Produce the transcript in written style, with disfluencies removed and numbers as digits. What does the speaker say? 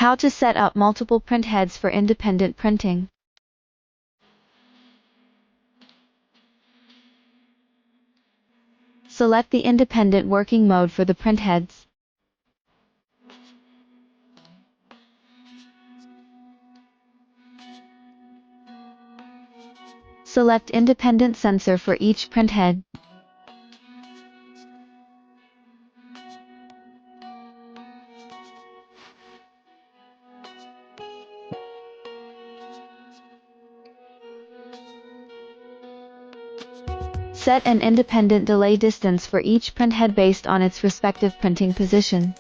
How to set up multiple printheads for independent printing. Select the independent working mode for the printheads. Select independent sensor for each printhead. Set an independent delay distance for each printhead based on its respective printing position.